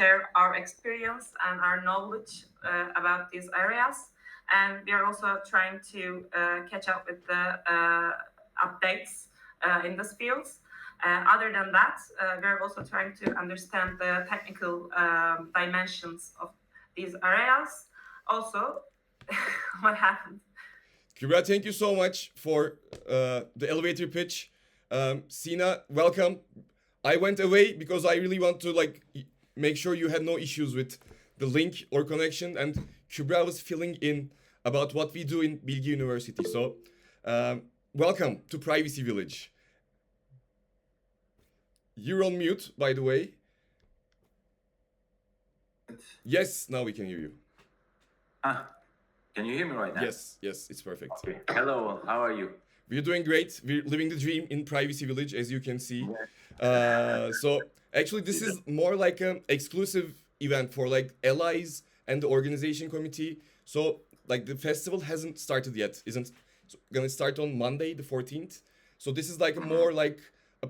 share our experience and our knowledge about these areas. And we are also trying to catch up with the updates in these fields. Other than that, we're also trying to understand the technical dimensions of these areas. Also, what happened? Kübra, thank you so much for the elevator pitch. Sina, welcome. I went away because I really want to make sure you had no issues with the link or connection, and Kübra was filling in about what we do in Bilgi University. So, welcome to Privacy Village. You're on mute, by the way. Yes, now we can hear you. Can you hear me right now? Yes, it's perfect. Okay. Hello, how are you? We're doing great. We're living the dream in Privacy Village, as you can see. So actually, this is more like an exclusive event for allies and the organization committee. So the festival hasn't started yet. Isn't gonna start on Monday, the 14th. So this is more like a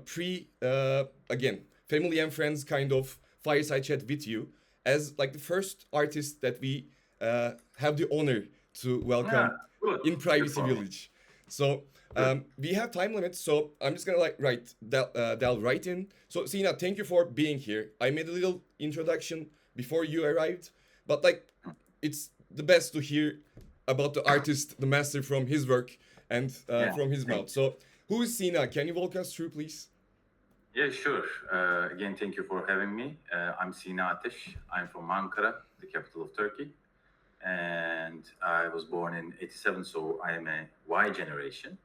again, family and friends kind of fireside chat with you as the first artist that we have the honor to welcome in Privacy Village. So we have time limits, so I'm just gonna delve right in. So Sina, thank you for being here. I made a little introduction before you arrived, but it's the best to hear about the artist, the master, from his work and from his mouth. So who is Sina? Can you walk us through, please? Yeah, sure. Again, thank you for having me. I'm Sina Ateş. I'm from Ankara, the capital of Turkey. And I was born in 87, so I am a Y generation.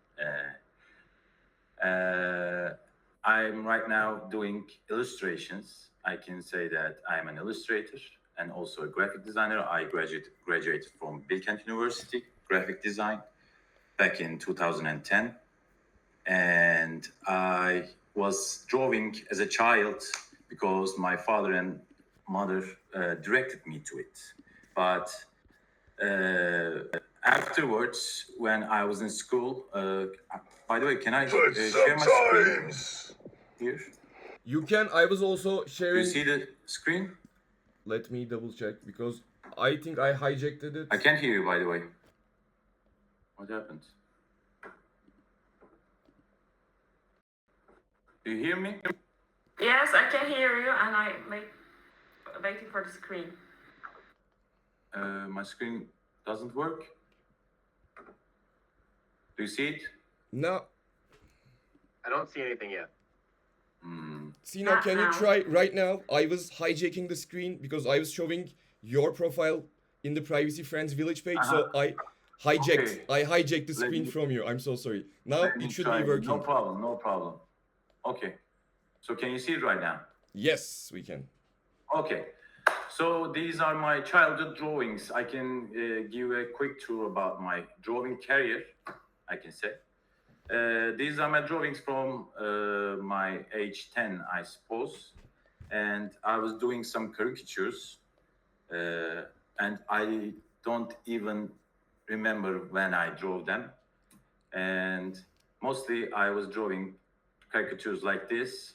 I'm right now doing illustrations. I can say that I'm an illustrator and also a graphic designer. I graduated from Bilkent University, graphic design, back in 2010. And I was drawing as a child because my father and mother directed me to it. But afterwards, when I was in school, by the way, can I share my screen here? You can. I was also sharing. Do you see the screen? Let me double check because I think I hijacked it. I can't hear you, by the way. What happened? Do you hear me? Yes, I can hear you, and I'm waiting for the screen. My screen doesn't work. Do you see it? No. I don't see anything yet. Sina, can you try right now? I was hijacking the screen because I was showing your profile in the Privacy Friends Village page, so I hijacked the screen from you. I'm so sorry. Now it should be working. No problem. Okay. So can you see it right now? Yes, we can. Okay. So these are my childhood drawings. I can give a quick tour about my drawing career, I can say. These are my drawings from my age 10, I suppose. And I was doing some caricatures. And I don't even remember when I drew them. And mostly I was drawing caricatures like this.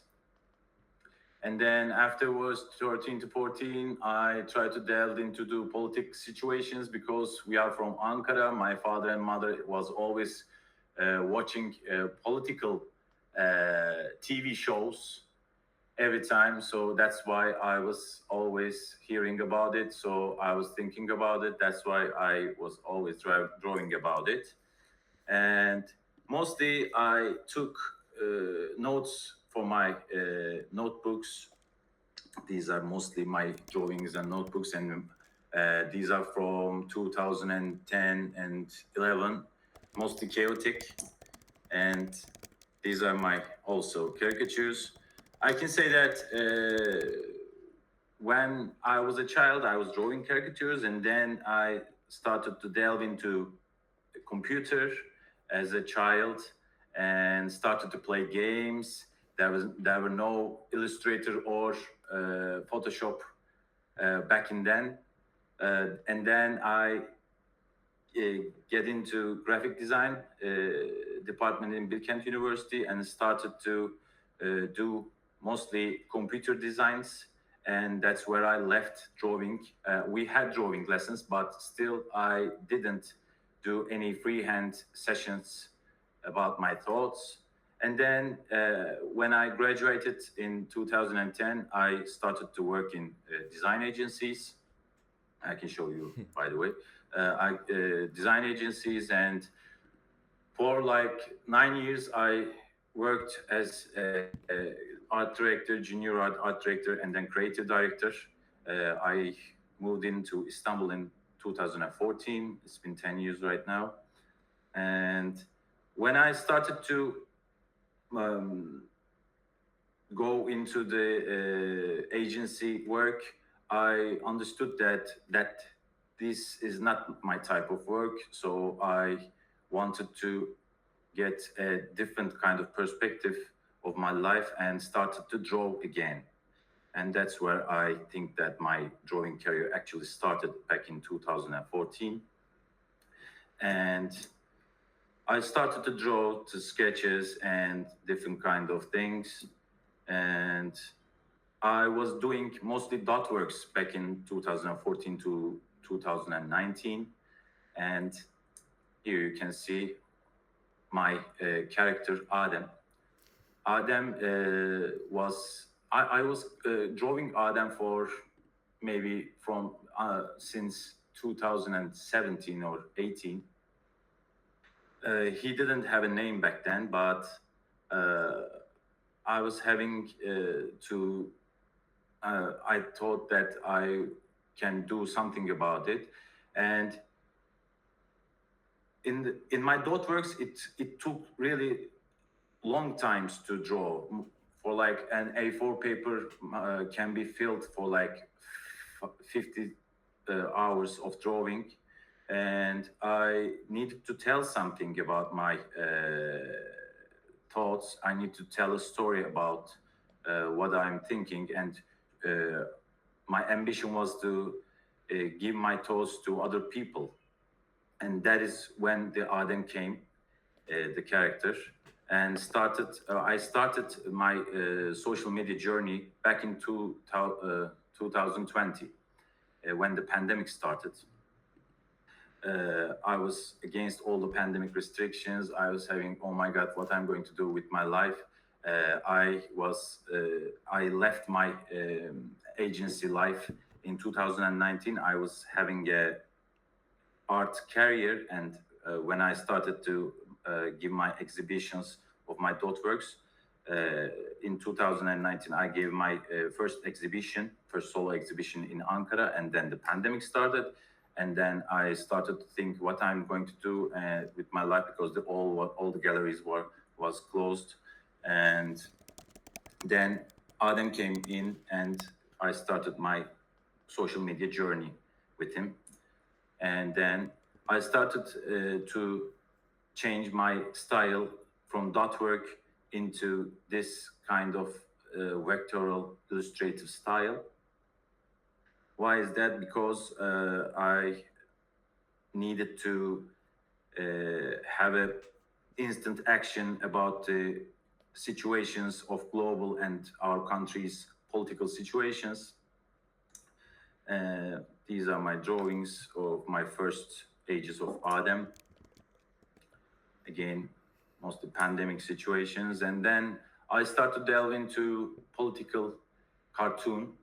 And then afterwards, 13 to 14, I tried to delve into the political situations because we are from Ankara. My father and mother was always watching political TV shows every time. So that's why I was always hearing about it. So I was thinking about it. That's why I was always drawing about it. And mostly I took notes for my notebooks. These are mostly my drawings and notebooks, and these are from 2010 and 11, mostly chaotic. And these are my also caricatures. I can say that when I was a child, I was drawing caricatures, and then I started to delve into the computer as a child and started to play games. There were no Illustrator or Photoshop back in then. And then I get into graphic design department in Bilkent University and started to do mostly computer designs and that's where I left drawing. We had drawing lessons, but still I didn't do any freehand sessions about my thoughts. And then when I graduated in 2010, I started to work in design agencies. I can show you, by the way. Design agencies, and for like 9 years, I worked as art director, junior art director, and then creative director. I moved into Istanbul in 2014. It's been 10 years right now. And when I started to go into the agency work, I understood that this is not my type of work. So I wanted to get a different kind of perspective of my life and started to draw again. And that's where I think that my drawing career actually started back in 2014. And I started to draw to sketches and different kind of things. And I was doing mostly dot works back in 2014 to 2019. And here you can see my character, Adem. Adem I was drawing Adem for maybe from since 2017 or 18. He didn't have a name back then, but I was having I thought that I can do something about it. And in my dot works, it took really long times to draw. For like an A4 paper can be filled for like 50 hours of drawing. And I needed to tell something about my thoughts. I need to tell a story about what I'm thinking. And my ambition was to give my thoughts to other people. And that is when the Adem came, the character, and I started my social media journey back in 2020 when the pandemic started. I was against all the pandemic restrictions. I was having, oh my God, what I'm going to do with my life. I left my agency life in 2019. I was having a art career, and when I started to give my exhibitions of my dot works in 2019, I gave my first solo exhibition in Ankara, and then the pandemic started. And then I started to think what I'm going to do with my life, because all the galleries was closed. And then Adem came in, and I started my social media journey with him. And then I started to change my style from dot work into this kind of vectoral illustrative style. Why is that? Because I needed to have an instant action about the situations of global and our country's political situations. These are my drawings of my first pages of Adem. Again, mostly pandemic situations. And then I started to delve into political cartoon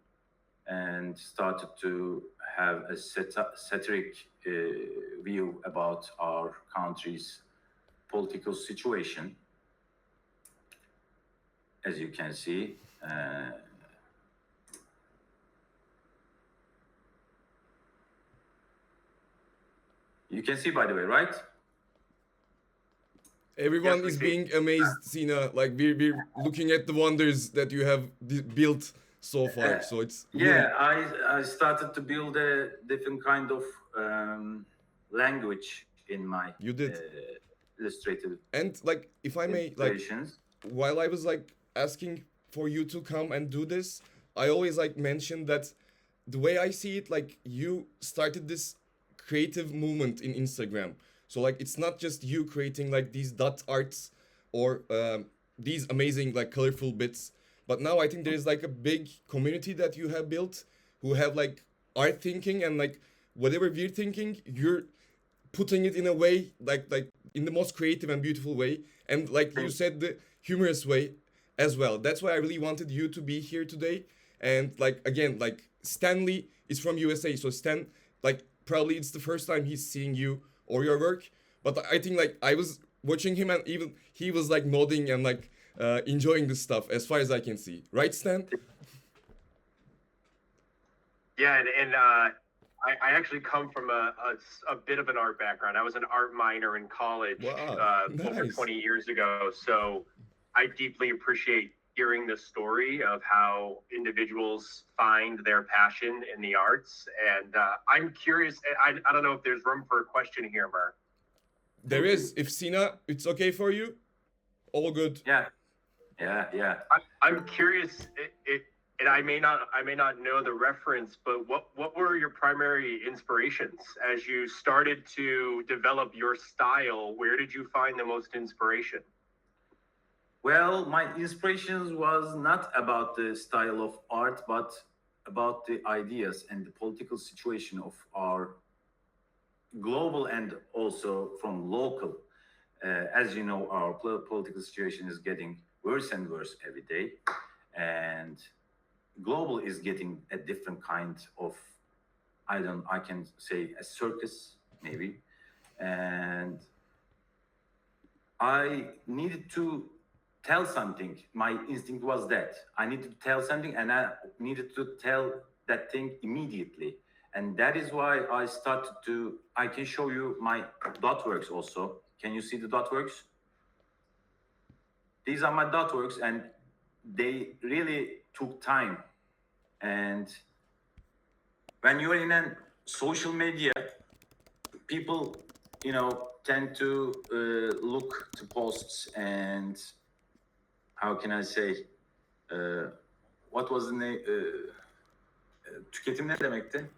and started to have a satiric view about our country's political situation. As you can see, you can see, by the way, right? Everyone Yes, is we being amazed, Sina. Like we're looking at the wonders that you have built so far. So it's really... I started to build a different kind of language in my You did. illustrative. And like, if I may, like, illustrations. while I was like asking for you to come and do this, I always like mentioned that the way I see it, like you started this creative movement in Instagram. So like it's not just you creating like these dot arts or these amazing like colorful bits. But now I think there is like a big community that you have built who have like art thinking, and like whatever we're thinking, you're putting it in a way like in the most creative and beautiful way, and like you said, the humorous way as well. That's why I really wanted you to be here today. And like again, like Stanley is from USA, so Stan, like probably it's the first time he's seeing you or your work. But I think like I was watching him, and even he was like nodding and like enjoying this stuff as far as I can see. Right, Stan? Yeah, and I actually come from a bit of an art background. I was an art minor in college Wow, over nice. 20 years ago. So I deeply appreciate hearing the story of how individuals find their passion in the arts. And I'm curious, I don't know if there's room for a question here, Mer. There is. If Sina, it's okay for you? All good. Yeah. I'm curious, and I may not know the reference, but what were your primary inspirations as you started to develop your style? Where did you find the most inspiration? Well, my inspirations was not about the style of art, but about the ideas and the political situation of our global and also from local. As you know, our political situation is getting worse and worse every day, and global is getting a different kind of, I can say a circus maybe, and I needed to tell something. My instinct was that I needed to tell something, and I needed to tell that thing immediately. And that is why I started to, I can show you my dot works also. Can you see the dot works? These are my dot works, and they really took time. And when you're in a social media, people, tend to look to posts and how can I say, what was the name? Tüketim ne demekti?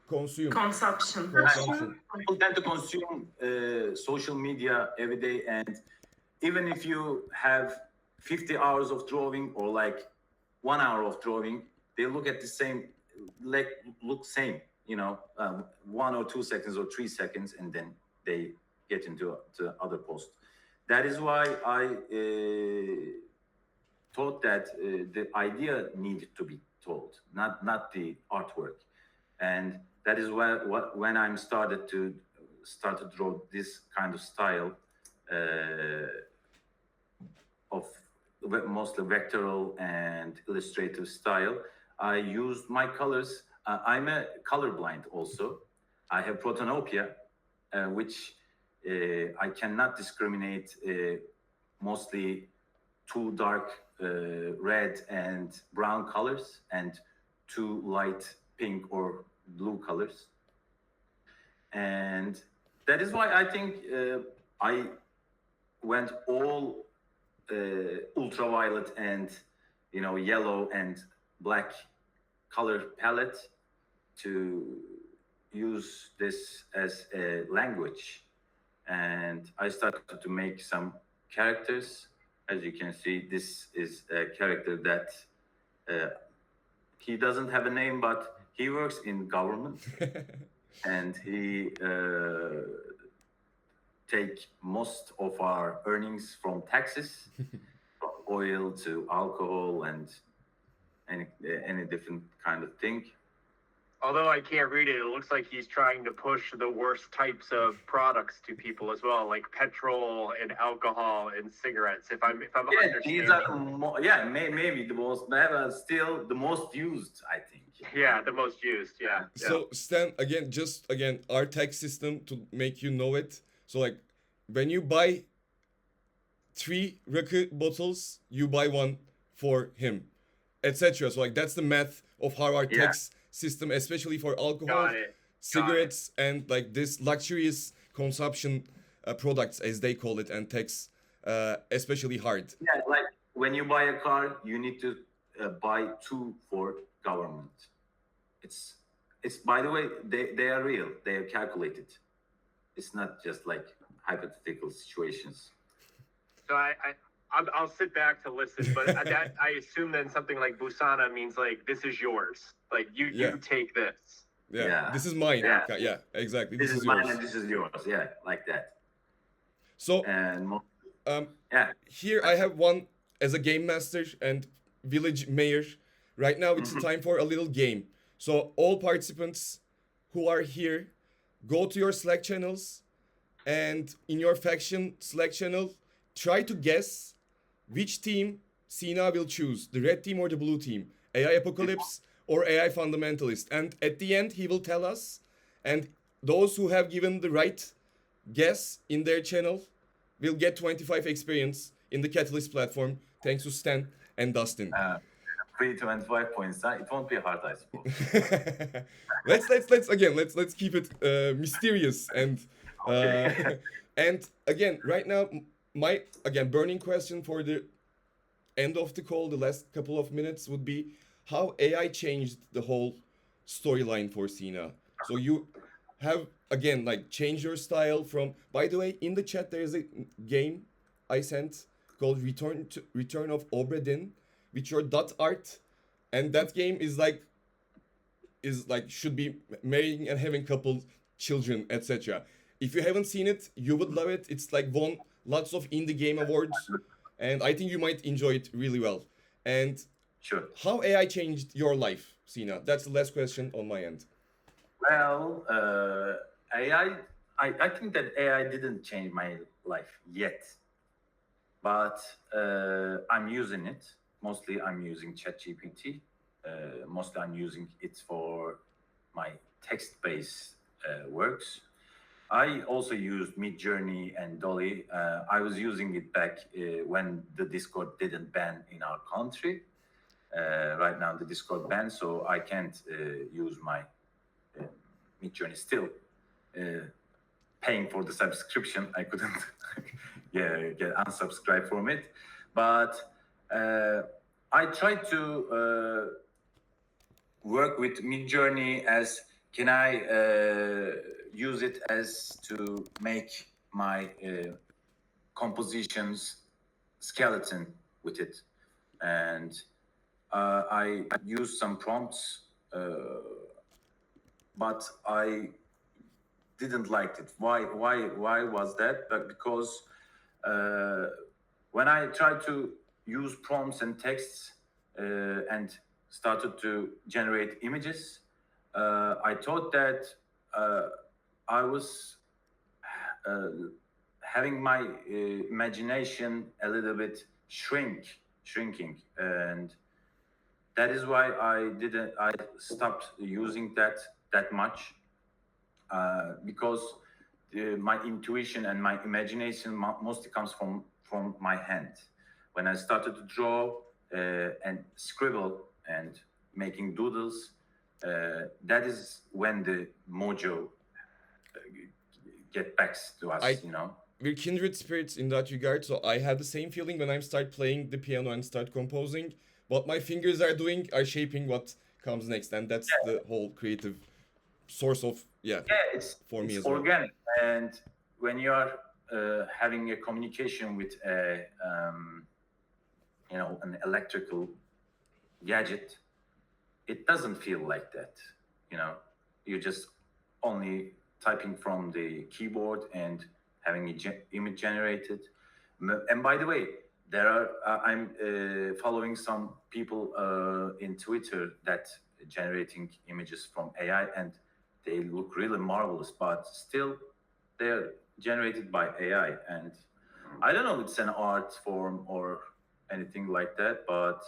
Consume. Consumption. People tend to consume social media every day, and even if you have 50 hours of drawing or like 1 hour of drawing, they look at the same, look same, 1 or 2 seconds or 3 seconds, and then they get into to other posts. That is why I thought that the idea needed to be told, not the artwork, and that is when I started to draw this kind of style of mostly vectoral and illustrative style. I used my colors. I'm a colorblind also. I have protanopia, which I cannot discriminate mostly too dark red and brown colors and too light pink or blue colors. And that is why I think I went all ultraviolet and yellow and black color palette to use this as a language. And I started to make some characters. As you can see, this is a character that he doesn't have a name, but he works in government and he take most of our earnings from taxes, from oil to alcohol and any different kind of thing. Although I can't read it, it looks like he's trying to push the worst types of products to people as well, like petrol and alcohol and cigarettes. If I'm understanding. These are maybe the most, still the most used, I think. Yeah, the most used. Yeah. So Stan, again, our tax system to make you know it. So like, when you buy 3 rakı bottles, you buy 1 for him, etc. So like that's the math of how our tax system, especially for alcohol, cigarettes, and like this luxurious consumption products, as they call it, and tax especially hard. Yeah, like when you buy a car, you need to buy 2 for government. It's by the way, they are real. They are calculated. It's not just like hypothetical situations. So I'll sit back to listen, but that I assume then something like Busana means like this is yours, like you take this. Yeah, this is mine. Yeah, exactly. This is yours. mine and this is yours. Yeah, like that. So And here I have one as a game master and village mayor. Right now it's time for a little game. So all participants who are here, go to your Slack channels, and in your faction Slack channel, try to guess which team Sina will choose, the red team or the blue team, AI Apocalypse or AI Fundamentalist. And at the end, he will tell us. And those who have given the right guess in their channel will get 25 experience in the Catalyst platform, thanks to Stan and Dustin. Free 25 points. It won't be hard, I suppose. Let's keep it mysterious and and again, right now, my burning question for the end of the call, the last couple of minutes, would be how AI changed the whole storyline for Sina. So you have again changed your style from. By the way, in the chat there is a game I sent called Return of Obra Dinn, with your dot art, and that game is should be marrying and having couple children, etc. If you haven't seen it, you would love it. It's won lots of indie game awards, and I think you might enjoy it really well. And sure, how AI changed your life, Sina? That's the last question on my end. Well, AI, I think that AI didn't change my life yet, but I'm using it. Mostly I'm using ChatGPT. Mostly I'm using it for my text-based works. I also used Midjourney and Dolly. I was using it back when the Discord didn't ban in our country. Right now the Discord banned, so I can't use my Midjourney. Still paying for the subscription. I couldn't get unsubscribed from it. But I tried to work with Midjourney as can I use it as to make my compositions skeleton with it, and I used some prompts, but I didn't like it. Why was that? But because when I tried to use prompts and texts and started to generate images, I thought that I was having my imagination a little bit shrinking, and that is why I stopped using that much, because my intuition and my imagination mostly comes from my hand. When I started to draw and scribble and making doodles, that is when the mojo get back to us, We're kindred spirits in that regard. So I have the same feeling when I start playing the piano and start composing. What my fingers are shaping what comes next, and that's the whole creative source of it's for me it's as well. Organic. And when you are having a communication with an electrical gadget, it doesn't feel like that. You're just only typing from the keyboard and having an image generated. And by the way, I'm following some people in Twitter that generating images from AI, and they look really marvelous, but still they're generated by AI. And I don't know if it's an art form or anything like that, but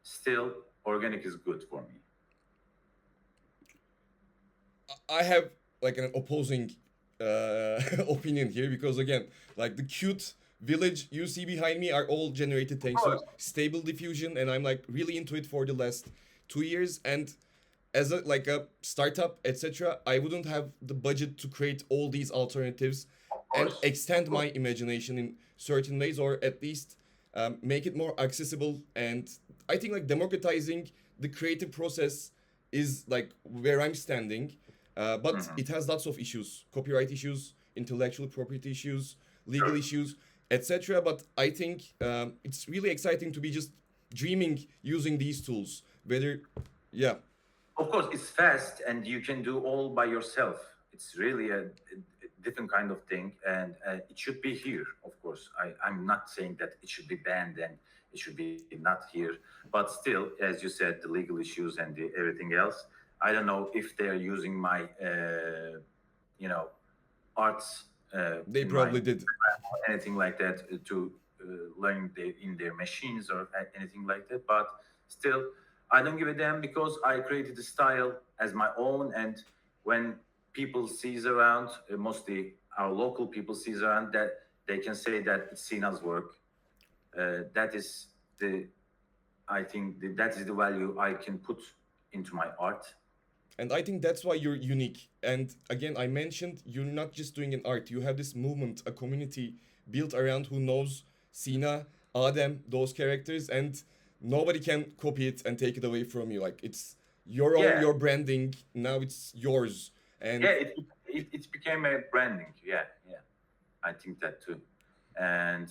still organic is good for me. I have an opposing opinion here, because again, the cute village you see behind me are all generated thanks to Stable Diffusion, and I'm really into it for the last 2 years. And as a startup, etc., I wouldn't have the budget to create all these alternatives and extend my imagination in certain ways, or at least make it more accessible. And I think democratizing the creative process is where I'm standing. But it has lots of issues: copyright issues, intellectual property issues, legal issues. etc. But I think it's really exciting to be just dreaming using these tools. Whether, yeah, Of course, it's fast and you can do all by yourself. It's really a different kind of thing, and it should be here. Of course, I'm not saying that it should be banned and it should be not here, but still, as you said, the legal issues and everything else. I don't know if they are using my, arts. they in probably my, did. anything like that to learn in their machines or anything like that. But still, I don't give a damn because I created a style as my own. And when people sees around, mostly our local people sees around, that they can say that it's Sina's work. That is I think that is the value I can put into my art. And I think that's why you're unique. And again, I mentioned you're not just doing an art. You have this movement, a community built around who knows Sina, Adem, those characters, and nobody can copy it and take it away from you. Like it's your own, Yeah. your branding. Now it's yours. And Yeah, it became a branding. Yeah, I think that too. And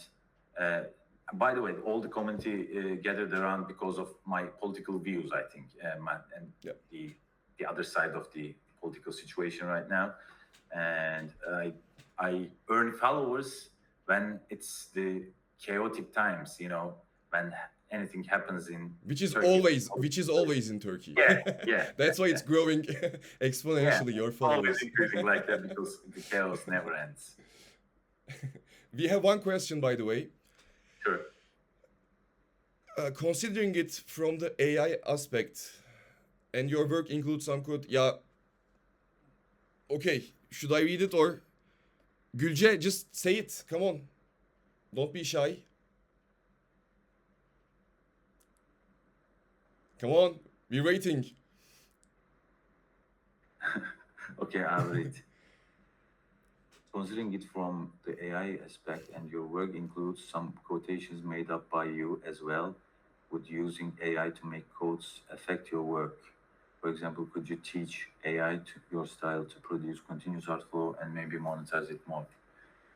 by the way, all the community gathered around because of my political views, I think, and Yeah. the other side of the political situation right now. And I earn followers when it's the chaotic times, when anything happens in which is Turkey. always in Turkey. Yeah. That's why it's growing exponentially, your Always followers. increasing like that because the chaos never ends. We have one question, by the way. Sure. Considering it from the AI aspect, and your work includes some code, yeah. Okay, should I read it or Gülce, just say it. Come on. Don't be shy. Come on, we're waiting. Okay, I'll read. Considering it from the AI aspect and your work includes some quotations made up by you as well, would using AI to make quotes affect your work? For example, could you teach AI to your style to produce continuous art flow and maybe monetize it more?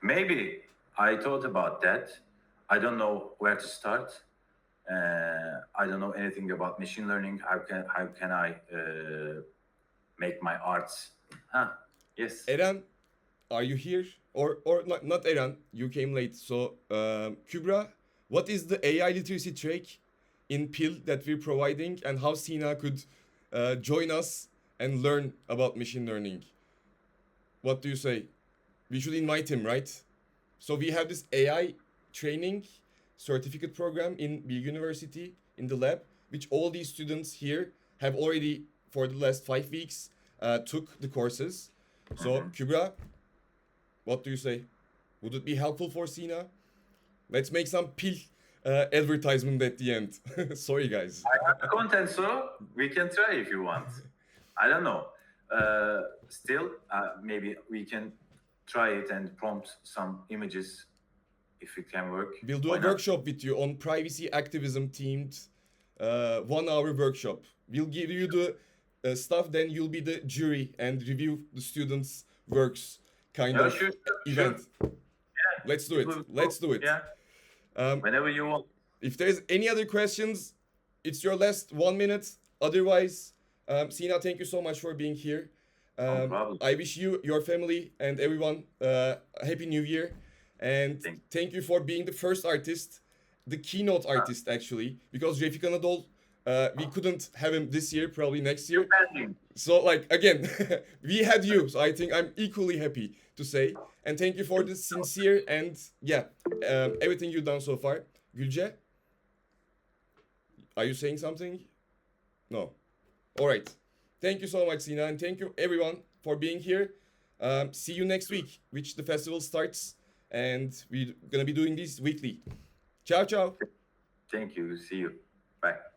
Maybe. I thought about that. I don't know where to start. I don't know anything about machine learning. How can I make my arts? Yes. Eren, are you here? Or not Eren, you came late. So Kübra, what is the AI literacy track in PIL that we're providing and how Sina could join us and learn about machine learning? What do you say? We should invite him, right? So we have this AI training certificate program in Bilgi University in the lab, which all these students here have already, for the last 5 weeks, took the courses. So Kübra, what do you say? Would it be helpful for Sina? Let's make some PIL advertisement at the end. Sorry, guys. I have the content, so we can try if you want. I don't know. Still, maybe we can try it and prompt some images if it can work. We'll do Why a not? workshop with you on privacy activism themed 1 hour workshop. We'll give you the stuff, then you'll be the jury and review the students' works kind Yeah, of sure. event. Yeah. Let's do it. Let's do it. Yeah. Whenever you want. If there's any other questions, it's your last 1 minute. Otherwise, Sina, thank you so much for being here. No problem. I wish you, your family, and everyone a happy new year. And thank you for being the first artist, the keynote artist actually, because Refik Anadol, we couldn't have him this year, probably next year. So like again, we had you, so I think I'm equally happy to say. And thank you for the sincere and everything you've done so far. Gülce, are you saying something? No. All right. Thank you so much, Sina, and thank you everyone for being here. See you next week, which the festival starts, and we're gonna be doing this weekly. Ciao, ciao. Thank you. See you. Bye.